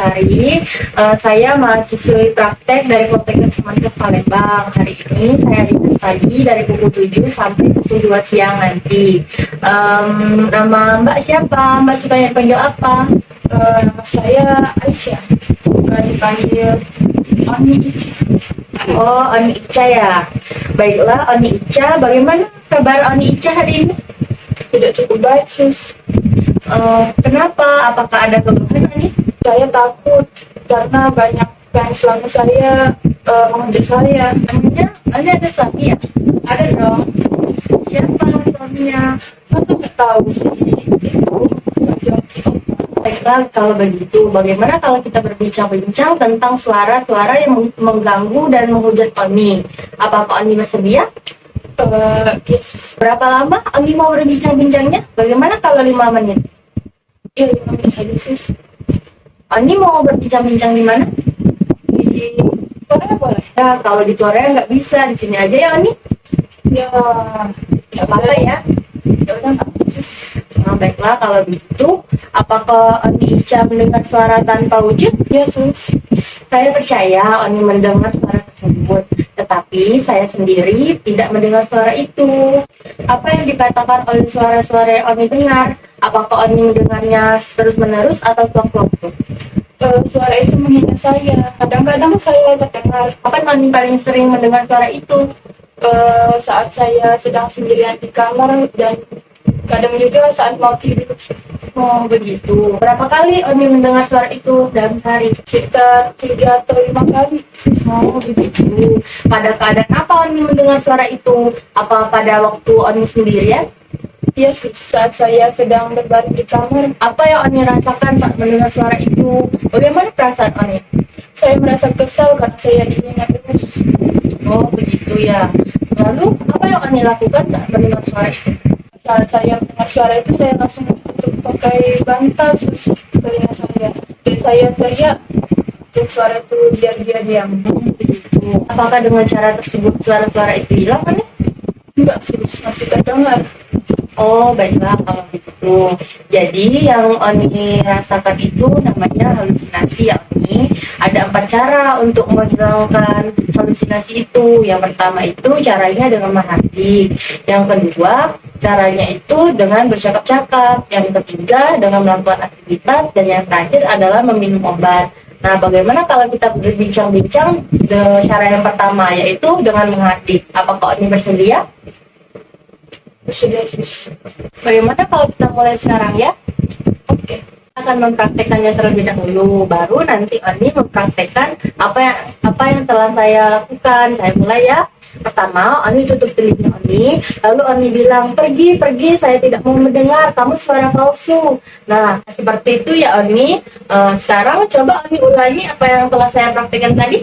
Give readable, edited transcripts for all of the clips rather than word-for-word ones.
Sari. Saya mahasiswi praktek dari Politeknik Kemenkes Palembang. Hari ini saya di pagi dari pukul 7 sampai pukul 2 siang nanti. Nama Mbak siapa? Mbak suka dipanggil apa? Nama saya Aisyah, suka dipanggil Oni Ica. Oh, Oni Ica ya. Baiklah, Oni Ica. Bagaimana kabar Oni Ica hari ini? Tidak cukup baik, Sus. Kenapa? Apakah ada keluhan Oni? Saya takut karena banyak fans suami saya mengejar saya. Emangnya Oni ada suami ya? Ada dong. Siapa suaminya? Masa nggak tahu sih? Itu Joki. Baiklah, kalau begitu, bagaimana kalau kita berbincang-bincang tentang suara-suara yang mengganggu dan menghujat Oni? Apakah Oni bersedia? Yes. Berapa lama Oni mau berbincang-bincangnya? Bagaimana kalau 5 menit? Iya, 5 menit saja, Sus. Oni mau berbincang-bincang di mana? Di Korea boleh? Ya, kalau di Korea nggak bisa, di sini aja ya Oni. Ya, Nggak apa-apa ya. ya udah nggak apa, Sus. Nah, baiklah kalau begitu, apakah Oni Ica mendengar suara tanpa wujud? Ya, Sus. Saya percaya Oni mendengar suara tersebut, tetapi saya sendiri tidak mendengar suara itu. Apa yang dikatakan oleh suara-suara yang Oni dengar? Apakah Oni mendengarnya terus-menerus atau sewaktu-waktu? Suara itu menghina saya. Kadang-kadang saya terdengar Kapan Oni paling sering mendengar suara itu? saat saya sedang sendirian di kamar dan kadang juga saat mau tidur. Oh begitu. Berapa kali Oni mendengar suara itu dalam sehari? Sekitar 3 atau 5 kali. Oh begitu. Pada keadaan apa Oni mendengar suara itu? Apa pada waktu Oni sendirian? Ya, saat saya sedang berbaring di kamar, Apa yang Oni rasakan saat mendengar suara itu? Bagaimana perasaan Oni? saya merasa kesal karena saya dihina terus. Oh begitu ya. Lalu apa yang Oni lakukan saat mendengar suara itu? Saat saya mendengar suara itu, saya langsung tutup pakai bantal telinga saya. Dan saya teriak untuk suara itu biar dia diam. Begitu. Apakah dengan cara tersebut suara-suara itu hilang Oni? Enggak, Sus, masih terdengar. Oh baiklah kalau begitu. Jadi yang Oni rasakan itu namanya halusinasi ya Oni. Ada 4 cara untuk menghilangkan halusinasi itu. Yang pertama itu caranya dengan merhati. Yang kedua caranya itu dengan bercakap-cakap. Yang ketiga dengan melakukan aktivitas. Dan yang terakhir adalah meminum obat. Nah, bagaimana kalau kita berbincang-bincang cara yang pertama yaitu dengan menghati? Apakah Oni bersedia? Bersedia, Sus. Bagaimana kalau kita mulai sekarang ya? Oke. Kita akan mempraktekannya terlebih dahulu, baru nanti Oni mempraktekkan apa yang telah saya lakukan. Saya mulai ya. Pertama, Oni tutup telinga Oni, lalu Oni bilang, pergi, saya tidak mau mendengar, kamu suara palsu. Nah, seperti itu ya Oni. Sekarang coba Oni ulangi apa yang telah saya praktekkan tadi.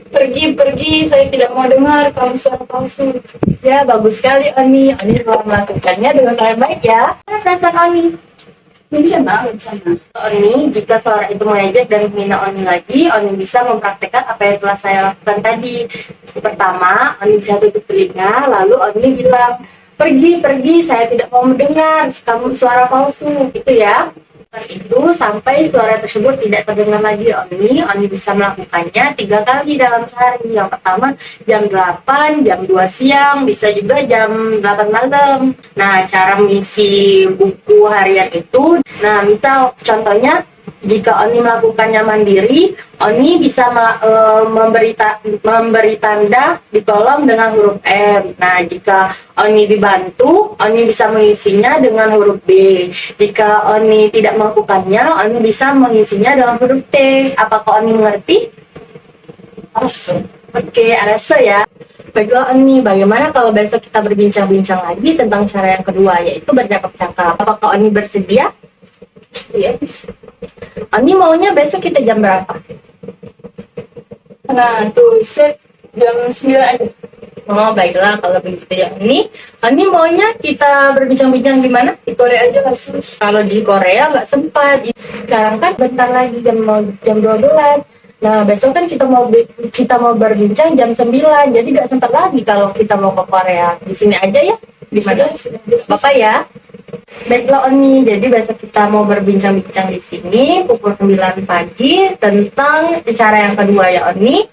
Pergi, saya tidak mau dengar kamu suara palsu. Ya, bagus sekali Oni. Oni telah melakukannya dengan sangat baik ya. Mana perasaan Oni? Bencana. Oni, jika suara itu mengejek dan menghina Oni lagi, Oni bisa mempraktekkan apa yang telah saya lakukan tadi. Pertama, Oni bisa tutup telinga, lalu Oni bilang, pergi, saya tidak mau mendengar, kamu suara palsu, gitu ya. Itu sampai suara tersebut tidak terdengar lagi Oni bisa melakukannya 3 kali dalam sehari. Yang pertama jam 8, jam 2 siang, bisa juga jam 8 malam. Nah, cara mengisi buku harian itu, nah misal contohnya jika Oni melakukannya mandiri, Oni bisa memberi tanda di kolom dengan huruf M. Nah, jika Oni dibantu, Oni bisa mengisinya dengan huruf B. Jika Oni tidak melakukannya, Oni bisa mengisinya dengan huruf T. Apakah Oni mengerti? Arse. Oke, arase ya. Baiklah Oni, bagaimana kalau besok kita berbincang-bincang lagi tentang cara yang kedua, yaitu bercakap-cakap. Apakah Oni bersedia? Iya, bisa. Oni maunya besok kita jam berapa? Nah, itu set jam 9 aja. Oh baiklah kalau begitu ya Oni maunya kita berbincang-bincang di mana? Di Korea aja lah, Sus. Kalau di Korea nggak sempat. Sekarang kan bentar lagi jam 12. Nah besok kan kita mau berbincang jam 9, jadi nggak sempat lagi kalau kita mau ke Korea. Di sini aja ya? Di mana? Sudah, Sus. Bapak ya? Baiklah Oni, jadi besok kita mau berbincang-bincang di sini pukul 9 pagi tentang cara yang kedua ya Oni.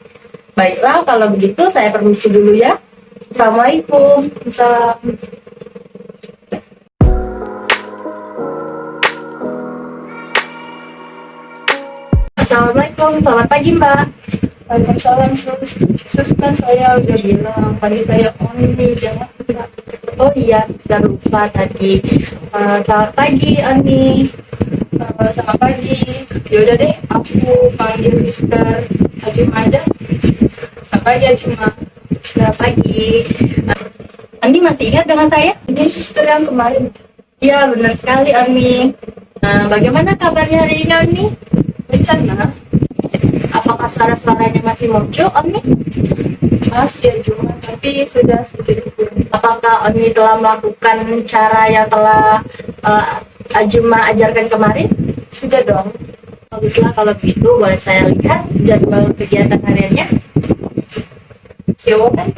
Baiklah, kalau begitu saya permisi dulu ya. Assalamualaikum. Salam. Assalamualaikum, selamat pagi Mbak. Waalaikumsalam, sus kan saya udah bilang tadi saya Oni, jangan lupa. Oh iya, sudah lupa tadi. Selamat pagi Oni. Selamat pagi. Yaudah deh, aku panggil Mister Ajuma aja. Selamat pagi Ajuma. Selamat pagi. Oni masih ingat dengan saya? Ini suster yang kemarin. Iya, benar sekali Oni. Bagaimana kabarnya hari ini Oni? Rencana Apakah suara-suaranya masih muncul Oni? masih Ajuma, tapi sudah sedikit kurang. Apakah Oni telah melakukan cara yang telah Ajuma ajarkan kemarin? Sudah dong. Baguslah kalau begitu, boleh saya lihat jadwal kegiatan hariannya? Cewek kan?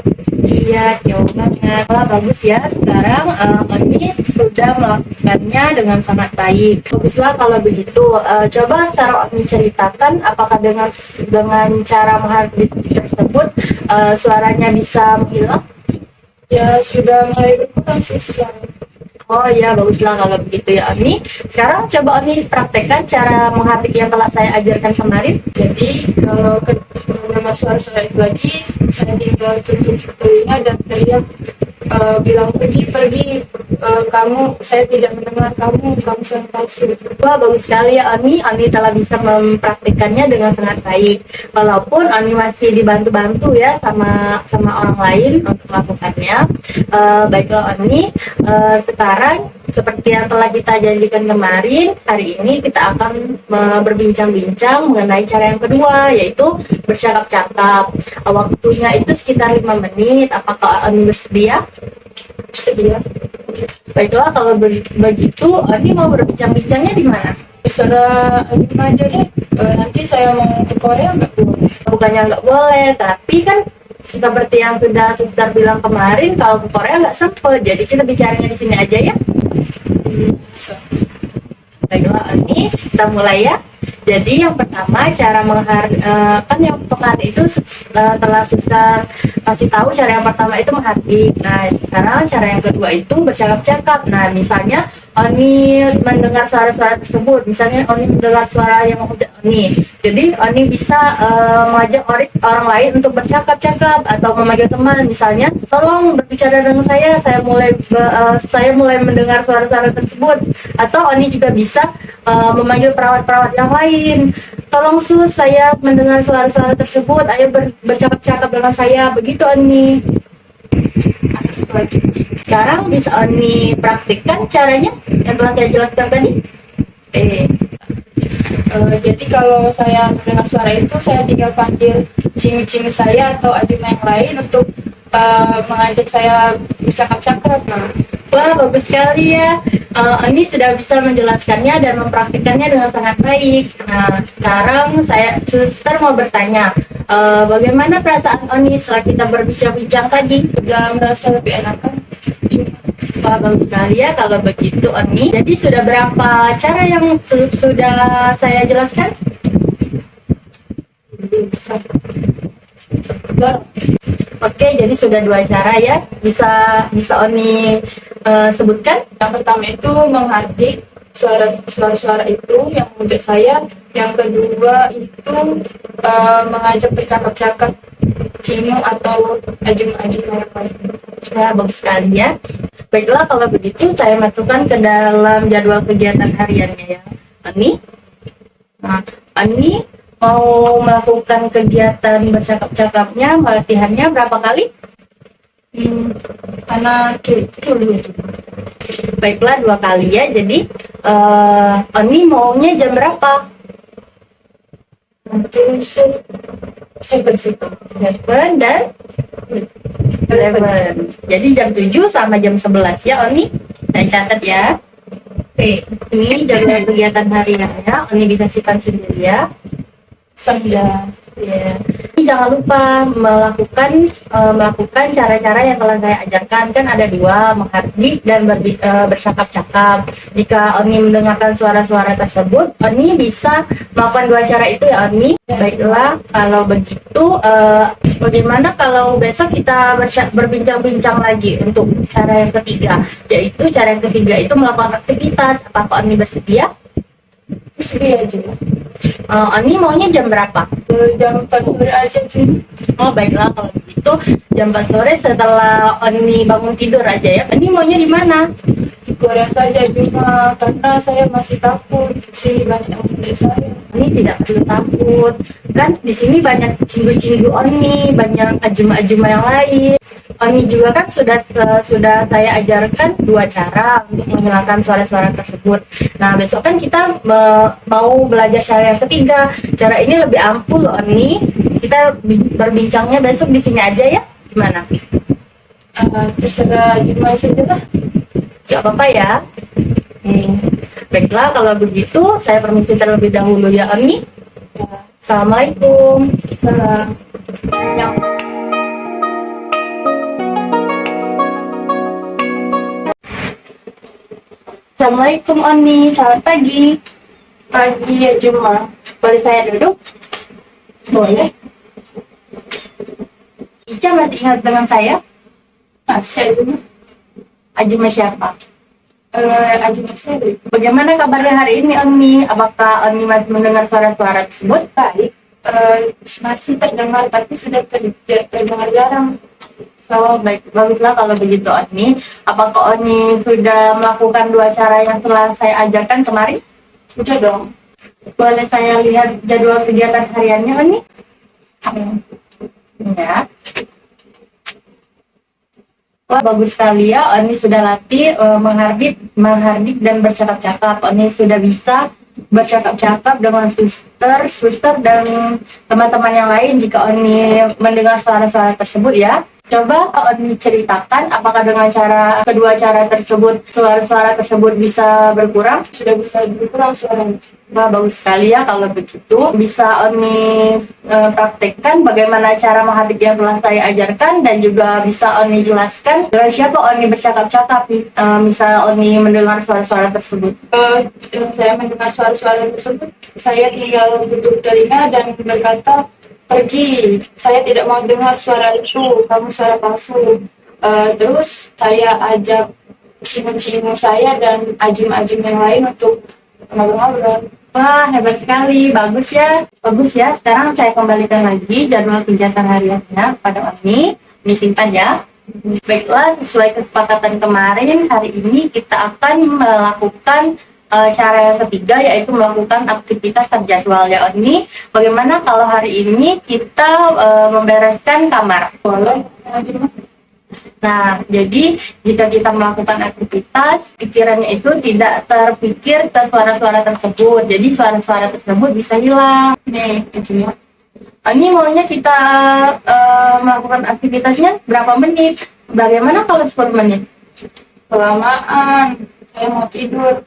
Iya, jauh banget. Wah, bagus ya. Sekarang Oni sudah melakukannya dengan sangat baik. Baguslah kalau begitu. Coba sekarang Oni ceritakan apakah dengan cara menghardik tersebut suaranya bisa menghilang? Ya sudah mulai berkurang susah. Oh iya, baguslah kalau begitu ya Oni. Sekarang coba Oni praktekkan cara menghardik yang telah saya ajarkan kemarin. Jadi kalau mendengar suara-suara itu lagi, saya tinggal tutup telinga dan teriak, bilang pergi, kamu, saya tidak mendengar kamu suara palsu. Wah, bagus sekali ya Oni. Oni telah bisa mempraktikkannya dengan sangat baik. Walaupun Oni masih dibantu-bantu ya sama orang lain untuk melakukannya. Baiklah Oni, sekarang seperti yang telah kita janjikan kemarin, hari ini kita akan berbincang-bincang mengenai cara yang kedua, yaitu bercakap-cakap. Waktunya itu sekitar 5 menit. Apakah Oni bersedia? Bersedia. Baiklah, kalau begitu, Oni mau berbincang-bincangnya di mana? Terserah Ajuma aja deh. Nanti saya mau ke Korea nggak boleh? Bukannya nggak boleh, tapi kan seperti yang sudah Suster bilang kemarin, kalau ke Korea nggak sempet, jadi kita bicaranya di sini aja ya. Baiklah, Oni, kita mulai ya. Jadi yang pertama cara kan yang kemarin itu telah Suster kasih tahu cara yang pertama itu menghardik. Nah sekarang cara yang kedua itu bercakap-cakap. Nah misalnya Oni mendengar suara-suara tersebut, misalnya Oni mendengar suara yang menghujat Oni, jadi Oni bisa mengajak orang lain untuk bercakap-cakap atau memanggil teman, misalnya tolong berbicara dengan saya mulai mendengar suara-suara tersebut. Atau Oni juga bisa memanggil perawat-perawat yang lain, tolong sus, saya mendengar suara-suara tersebut, ayo bercakap-cakap dengan saya, begitu Oni. Sekarang bisa Oni praktikkan caranya yang telah saya jelaskan tadi. Jadi kalau saya mendengar suara itu, saya tinggal panggil cimi-cimi saya atau Ajuma yang lain untuk mengajak saya bercakap-cakap. Wah, bagus sekali ya. Oni sudah bisa menjelaskannya dan mempraktikkannya dengan sangat baik. Nah, sekarang Suster mau bertanya, bagaimana perasaan Oni setelah kita berbincang-bincang tadi? Sudah merasa lebih enakan. Wah, bagus sekali ya kalau begitu Oni. Jadi sudah berapa cara yang sudah saya jelaskan? Oke, jadi sudah 2 cara ya. Bisa Oni sebutkan? Yang pertama itu menghardik suara-suara itu yang menghujat saya. Yang kedua itu mengajak bercakap-cakap Cimu atau Ajuma yang lain. Ya, bagus sekali ya. Baiklah, kalau begitu saya masukkan ke dalam jadwal kegiatan hariannya ya Oni. Nah, Oni mau melakukan kegiatan bercakap-cakapnya, latihannya berapa kali? Karena itu dulu. Baiklah, 2 kali ya. Jadi Oni maunya jam berapa? Nanti Seven dan 11. Jadi jam 7 sama jam 11 ya Oni. Saya catat ya. Oke, ini jadwal kegiatan hariannya. Oni bisa simpan sendiri ya. 9. Ya. Ini jangan lupa melakukan cara-cara yang telah saya ajarkan. Kan ada dua, menghardik dan bercakap-cakap. Jika Oni mendengarkan suara-suara tersebut, Oni bisa melakukan dua cara itu ya Oni. Baiklah, kalau begitu bagaimana kalau besok kita berbincang-bincang lagi untuk cara yang ketiga, yaitu cara yang ketiga itu melakukan aktivitas. Apakah Oni bersedia? Bersedia aja. Oni maunya jam berapa? Jam 4 sore aja cuy. Oh baiklah, kalau begitu jam 4 sore setelah Oni bangun tidur aja ya. Oni maunya di mana? Di Korea saja cuma karena saya masih takut sini banyak murid saya. Oni tidak perlu takut. Kan di sini banyak cinggu-cinggu Oni, banyak ajuma-ajuma yang lain. Oni juga kan sudah saya ajarkan dua cara untuk menghilangkan suara-suara tersebut. Nah besok kan kita mau belajar cara yang ketiga. Cara ini lebih ampuh loh Oni. Kita berbincangnya besok di sini aja ya. Gimana? Terserah Jumai saja lah. Gak apa-apa ya. Baiklah kalau begitu saya permisi terlebih dahulu ya Oni. Assalamualaikum. Salam. Assalamualaikum Oni, selamat pagi. Pagi ya Juma. Boleh saya duduk? Boleh. Ica masih ingat dengan saya? Masih Juma. Ajuma siapa? Ajuma Seri. Bagaimana kabarnya hari ini Oni? Apakah Oni masih mendengar suara-suara tersebut? Baik. Masih terdengar tapi sudah terdengar jarang. Oh baik, baguslah kalau begitu Oni. Apakah Oni sudah melakukan dua cara yang telah saya ajarkan kemarin? Sudah dong. Boleh saya lihat jadwal kegiatan hariannya Oni? Ya. Wah bagus sekali ya, Oni sudah latih menghardik dan bercakap-cakap. Oni sudah bisa bercakap-cakap dengan suster dan teman-teman yang lain jika Oni mendengar suara-suara tersebut ya. Coba Oni ceritakan apakah dengan kedua cara tersebut suara-suara tersebut bisa berkurang? Sudah bisa berkurang suaranya. Wah bagus sekali ya kalau begitu. Bisa Oni praktekkan bagaimana cara menghardik yang telah saya ajarkan dan juga bisa Oni jelaskan dengan siapa Oni bercakap-cakap misal Oni mendengar suara-suara tersebut. Saya mendengar suara-suara tersebut, saya tinggal tutup telinga dan berkata, pergi, saya tidak mau dengar suara itu, kamu suara palsu. Terus saya ajak cimu-cimu saya dan ajim-ajim yang lain untuk ngobrol-ngobrol. Wah hebat sekali, bagus ya. Sekarang saya kembalikan lagi jadwal kegiatan hariannya pada Oni. Ini simpan ya. Baiklah, sesuai kesepakatan kemarin, hari ini kita akan melakukan cara yang ketiga, yaitu melakukan aktivitas terjadwal ya Oni. Bagaimana kalau hari ini kita membereskan kamar? Boleh, Nah, jadi jika kita melakukan aktivitas, pikirannya itu tidak terpikir ke suara-suara tersebut. Jadi suara-suara tersebut bisa hilang. nih, ya. Ini maunya kita melakukan aktivitasnya berapa menit? Bagaimana kalau 10 menit? Kelamaan, saya mau tidur.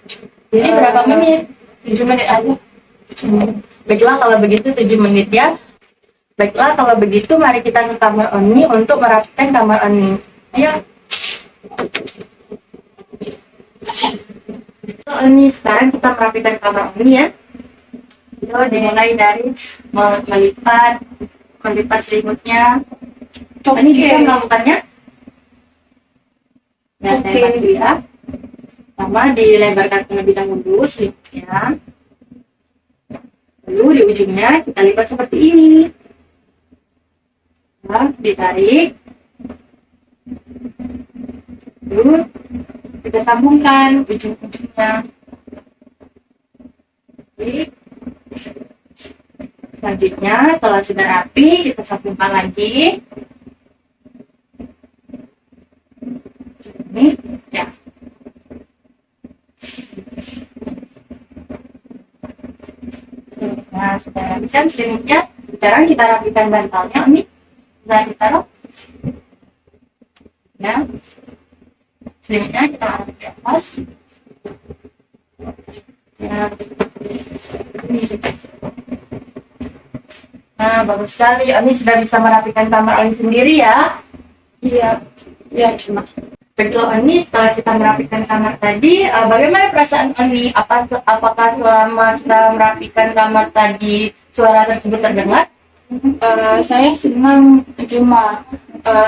Jadi berapa menit? 7 menit aja. Baiklah kalau begitu 7 menit ya. Baiklah kalau begitu mari kita ke kamar Oni untuk merapikan kamar Oni. Ayo. Oni, sekarang kita merapikan kamar Oni ya. Yo, dimulai dari melipat selimutnya. Ini bisa melakukannya. Nah, saya bantu ya. Pertama dilebarkan terlebih dahulu selimutnya. Lalu di ujungnya kita lipat seperti ini. Nah, ditarik. Lalu kita sambungkan ujung-ujungnya. Selanjutnya setelah sudah rapi kita sambungkan lagi. Ini ya. Nah sudah rapikan selimutnya. Sekarang kita rapikan bantalnya ini. Nah ditaruh. Ya. Selimutnya kita taruh di atas. Ya. Ini. Nah, bagus sekali. Oni sudah bisa merapikan kamar Oni sendiri ya. Iya, ya cuma. Baiklah Oni, setelah kita merapikan kamar tadi, bagaimana perasaan Oni? Apakah selama kita merapikan kamar tadi suara tersebut terdengar? Saya senang, cuma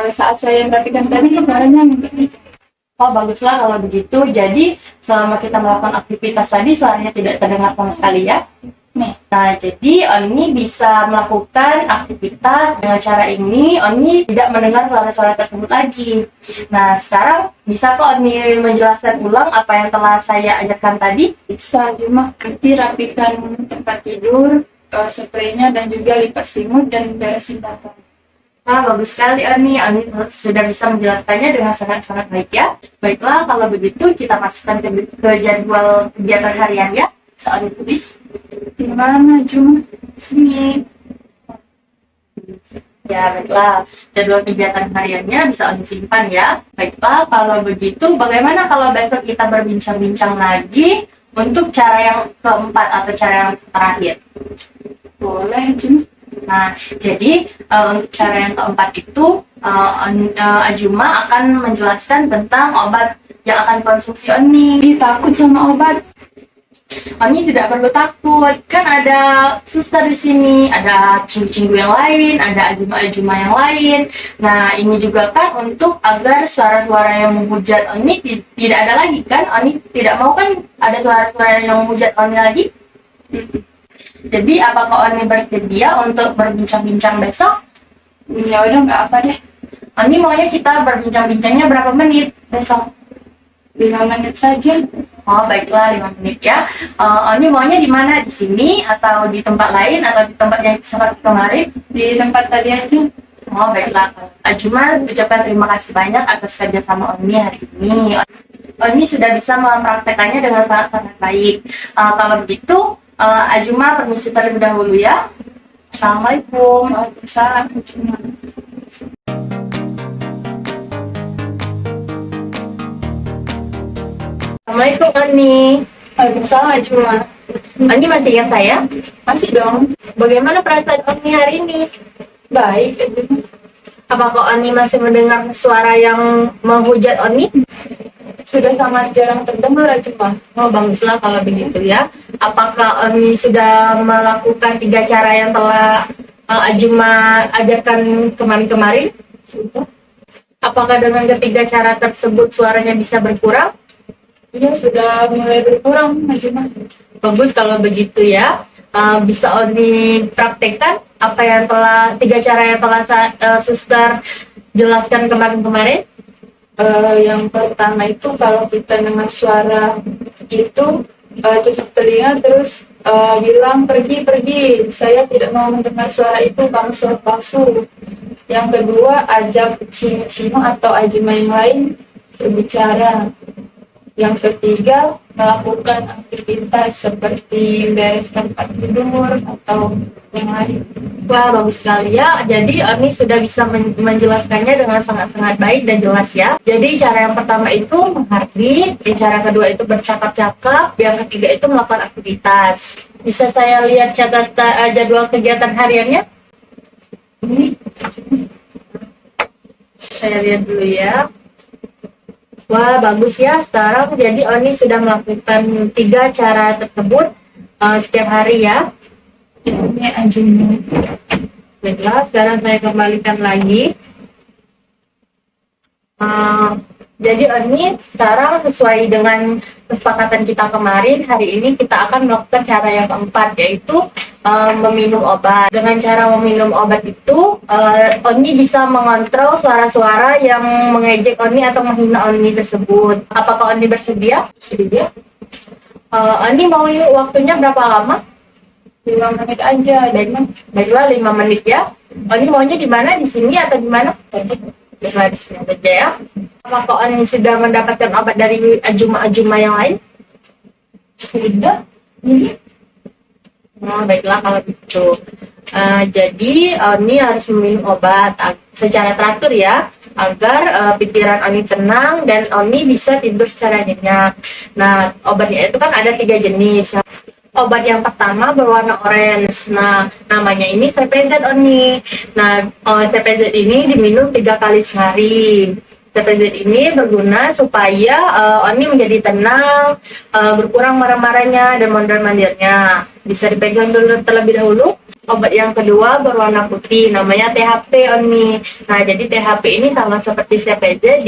saat saya merapikan tadi suaranya enggak. Oh, baguslah kalau begitu. Jadi, selama kita melakukan aktivitas tadi, suaranya tidak terdengar sama sekali ya. Nih, Nah, jadi Oni bisa melakukan aktivitas dengan cara ini, Oni tidak mendengar suara-suara tersebut lagi. Nah, sekarang bisa kok Oni menjelaskan ulang apa yang telah saya ajarkan tadi? bisa, cuma nanti rapikan tempat tidur, spraynya, dan juga lipat selimut dan beresin data. Nah, bagus sekali Oni. Oni sudah bisa menjelaskannya dengan sangat-sangat baik ya. Baiklah, kalau begitu kita masukkan ke jadwal kegiatan harian ya. Soal tulis. Di mana cuma? Sini. Ya, baiklah. Jadwal kegiatan hariannya bisa Oni simpan ya. Baiklah, kalau begitu bagaimana kalau besok kita berbincang-bincang lagi untuk cara yang keempat atau cara yang terakhir? Boleh cuma. Nah, jadi untuk cara yang keempat itu Ajuma akan menjelaskan tentang obat yang akan konsumsi Oni. Ih, takut sama obat. Oni tidak perlu takut, kan ada suster di sini, ada cinggu-cinggu yang lain, ada ajuma-ajuma yang lain. Nah, ini juga kan untuk agar suara-suara yang menghujat Oni tidak ada lagi kan? Oni tidak mau kan ada suara-suara yang menghujat Oni lagi? Jadi, apakah Oni bersedia untuk berbincang-bincang besok? Ya udah, nggak apa deh. Oni maunya kita berbincang-bincangnya berapa menit besok? 5 menit saja. Oh, baiklah, 5 menit ya. Oni maunya di mana? Di sini atau di tempat lain atau di tempat yang seperti kemarin? Di tempat tadi aja. Oh, baiklah. Ajuma ucapkan terima kasih banyak atas kerjasama Oni hari ini. Oni sudah bisa mempraktekannya dengan sangat-sangat baik. Kalau begitu, Ajuma permisi terlebih dahulu ya. Assalamualaikum. Waalaikumsalam cuma. Assalamualaikum Oni. Waalaikumsalam cuma. Oni masih ingat saya? Masih dong. Bagaimana perasaan Oni hari ini? Baik. Apakah Oni masih mendengar suara yang menghujat Oni? Sudah sangat jarang terdengar cuma. Oh, baguslah kalau begitu ya. Apakah Oni sudah melakukan 3 cara yang telah Ajuma ajarkan kemarin-kemarin? Sudah. Apakah dengan ketiga cara tersebut suaranya bisa berkurang? Iya, sudah mulai berkurang cuma. Bagus kalau begitu ya. Bisa Oni praktekkan apa yang telah 3 cara yang telah suster jelaskan kemarin-kemarin? Yang pertama itu kalau kita dengar suara itu tutup telinga terus bilang pergi, saya tidak mau mendengar suara itu, kamu suara palsu. Yang kedua, ajak cimo-cimo atau ajuma yang lain berbicara. Yang ketiga, melakukan aktivitas seperti beres tempat tidur atau yang lain. Wah, bagus sekali ya. Jadi Oni sudah bisa menjelaskannya dengan sangat-sangat baik dan jelas ya. Jadi cara yang pertama itu menghardik, cara kedua itu bercakap-cakap, yang ketiga itu melakukan aktivitas. Bisa saya lihat catatan jadwal kegiatan hariannya? Ini. Saya lihat dulu ya. Wah, bagus ya. Sekarang jadi Oni sudah melakukan 3 cara tersebut setiap hari ya. Ini ajuma. Baiklah, sekarang saya kembalikan lagi. Jadi Oni sekarang sesuai dengan kesepakatan kita kemarin, hari ini kita akan melakukan cara yang keempat, yaitu meminum obat. Dengan cara meminum obat itu, Oni bisa mengontrol suara-suara yang mengejek Oni atau menghina Oni tersebut. Apakah Oni bersedia? Sedia? Oni mau waktunya berapa lama? 5 menit aja. Baiklah, 5 menit ya. Oni maunya di mana? Di sini atau di mana? Baiklah, di sini saja ya. Apakah Oni sudah mendapatkan obat dari ajuma-ajuma yang lain? Sudah. Oh, baiklah kalau gitu. Jadi Oni harus meminum obat secara teratur ya, agar pikiran Oni tenang dan Oni bisa tidur secara nyenyak. Nah, obatnya itu kan ada 3 jenis. Obat yang pertama berwarna orange. Nah, namanya ini CPZ Oni. Nah, CPZ ini diminum 3 kali sehari. CPZ ini berguna supaya Oni menjadi tenang, berkurang marah-marahnya dan mondar-mandirnya. Bisa dipegang dulu terlebih dahulu. Obat yang kedua berwarna putih, namanya THP Oni. Nah, jadi THP ini sama seperti CPZ,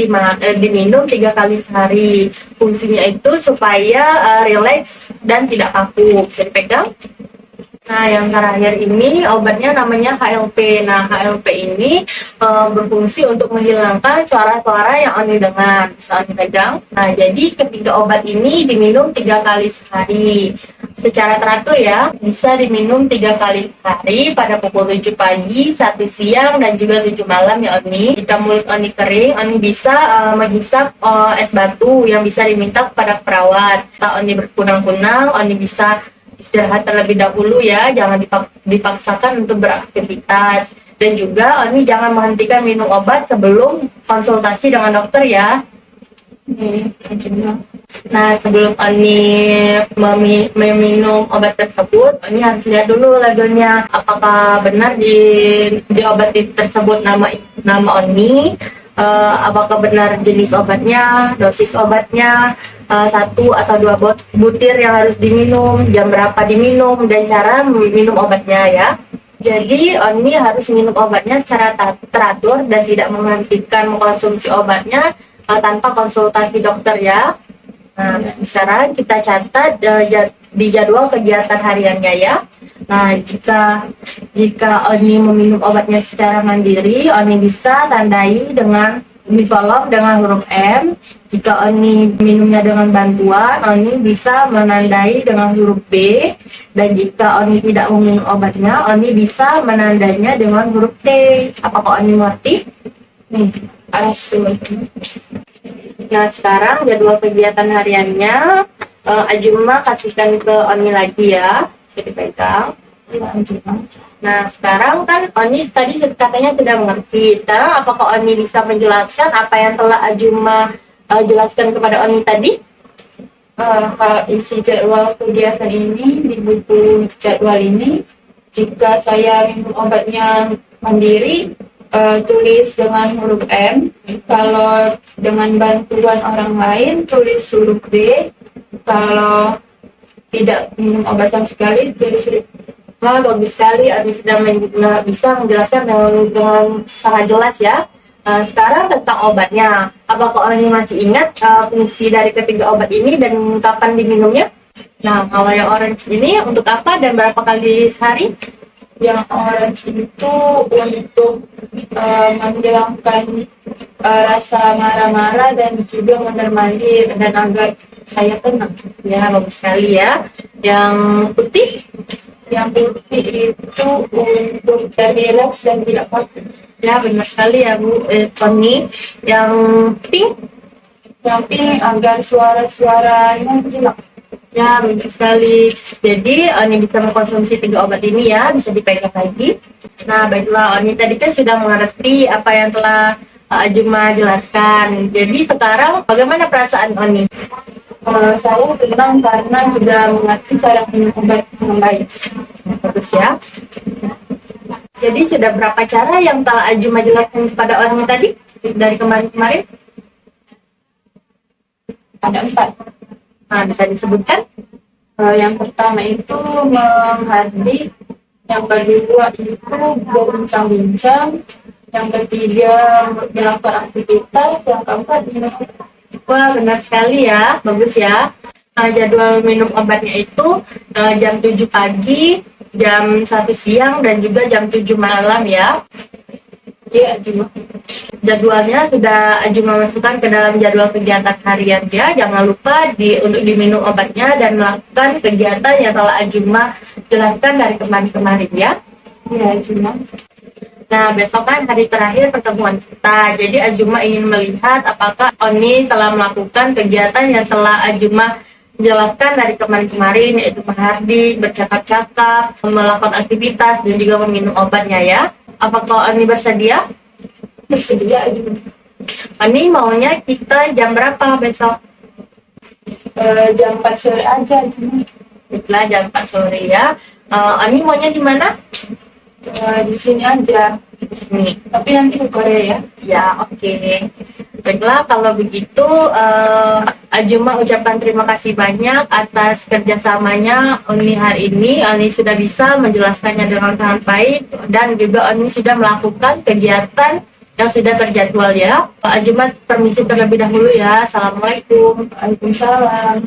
diminum 3 kali sehari. Fungsinya itu supaya rileks dan tidak kaku. Bisa dipegang. Nah, yang terakhir ini obatnya namanya HLP. Nah, HLP ini berfungsi untuk menghilangkan suara-suara yang Oni dengar. Bisa Oni pegang. Nah, jadi ketiga obat ini diminum 3 kali sehari. Secara teratur ya, bisa diminum 3 kali sehari pada pukul 7 pagi, 1 siang, dan juga 7 malam ya Oni. Jika mulut Oni kering, Oni bisa menghisap es batu yang bisa diminta kepada perawat. Jika Oni berkunang-kunang, Oni bisa istirahat terlebih dahulu ya, jangan dipaksakan untuk beraktivitas. Dan juga Oni jangan menghentikan minum obat sebelum konsultasi dengan dokter ya. Nah, sebelum Oni meminum obat tersebut, Oni harus lihat dulu labelnya. Apakah benar di obat tersebut nama Oni, apakah benar jenis obatnya, dosis obatnya, 1 atau 2 butir yang harus diminum, jam berapa diminum, dan cara minum obatnya ya. Jadi Oni harus minum obatnya secara teratur dan tidak menghentikan mengkonsumsi obatnya tanpa konsultasi dokter ya. Nah, sekarang kita catat di jadwal kegiatan hariannya ya. Nah, jika Oni meminum obatnya secara mandiri, Oni bisa tandai di kolom dengan huruf M. Jika Oni minumnya dengan bantuan, Oni bisa menandai dengan huruf B. Dan jika Oni tidak meminum obatnya, Oni bisa menandainya dengan huruf T. Apakah Oni mengerti? Nah, sekarang jadwal kegiatan hariannya Ajuma kasihkan ke Oni lagi ya. Bisa dipegang. Nah, sekarang kan Oni tadi katanya sudah mengerti. Sekarang apakah Oni bisa menjelaskan apa yang telah Ajuma jelaskan kepada Oni tadi? Isi jadwal kegiatan ini di buku jadwal ini, jika saya minum obatnya mandiri, tulis dengan huruf M. Kalau dengan bantuan orang lain, tulis huruf B. Kalau tidak minum obat sama sekali, tulis huruf. Nah, bagus sekali, Oni sudah bisa menjelaskan dengan sangat jelas ya. Sekarang tentang obatnya, apakah Oni masih ingat fungsi dari ketiga obat ini dan kapan diminumnya? Nah, kalau yang orange ini untuk apa dan berapa kali sehari? Yang orange itu untuk menghilangkan rasa marah-marah dan juga mondar-mandir dan agar saya tenang. Ya, bagus sekali ya. Yang putih? Yang putih itu untuk relax dan tidak kaku. Ya, benar sekali ya Bu Tony. Yang pink? Yang pink agar suara-suaranya hilang. Ya, benar sekali. Jadi Oni bisa mengkonsumsi 3 obat ini ya, bisa dipegang lagi. Nah, baiklah, Oni tadi kan sudah mengerti apa yang telah Ajuma jelaskan. Jadi sekarang bagaimana perasaan Oni? Saya senang karena sudah mengerti cara minum obat dengan baik. Bagus ya. Jadi sudah berapa cara yang telah Ajuma jelaskan kepada Oni tadi dari kemarin-kemarin? Ada 4. Nah, bisa disebutkan? Yang pertama itu menghardik, yang kedua itu berbincang-bincang, yang ketiga melakukan aktivitas, yang keempat minum. Wah, benar sekali ya, bagus ya. Jadwal minum obatnya itu jam 7 pagi, jam 1 siang, dan juga jam 7 malam ya. Iya, Ajuma. Jadwalnya sudah Ajuma masukkan ke dalam jadwal kegiatan harian dia. Jangan lupa untuk diminum obatnya dan melakukan kegiatan yang telah Ajuma jelaskan dari kemarin-kemarin ya. Iya, Ajuma. Nah, besok kan hari terakhir pertemuan kita. Jadi Ajuma ingin melihat apakah Oni telah melakukan kegiatan yang telah Ajuma jelaskan dari kemarin-kemarin, yaitu menghardik, bercakap-cakap, melakukan aktivitas, dan juga meminum obatnya ya. Apakah Oni bersedia? Bersedia, Ajuma. Oni maunya kita jam berapa besok? Jam 4 sore aja, Ajuma. Baiklah, jam 4 sore ya. Ani maunya di mana? Di sini aja, Di sini. tapi nanti ke Korea ya. Ya, oke. Baiklah, kalau begitu Ajuma ucapkan terima kasih banyak atas kerjasamanya Oni hari ini. Oni sudah bisa menjelaskannya dengan sangat baik dan juga Oni sudah melakukan kegiatan yang sudah terjadwal ya. Ajuma permisi terlebih dahulu ya. Assalamualaikum. Waalaikumsalam.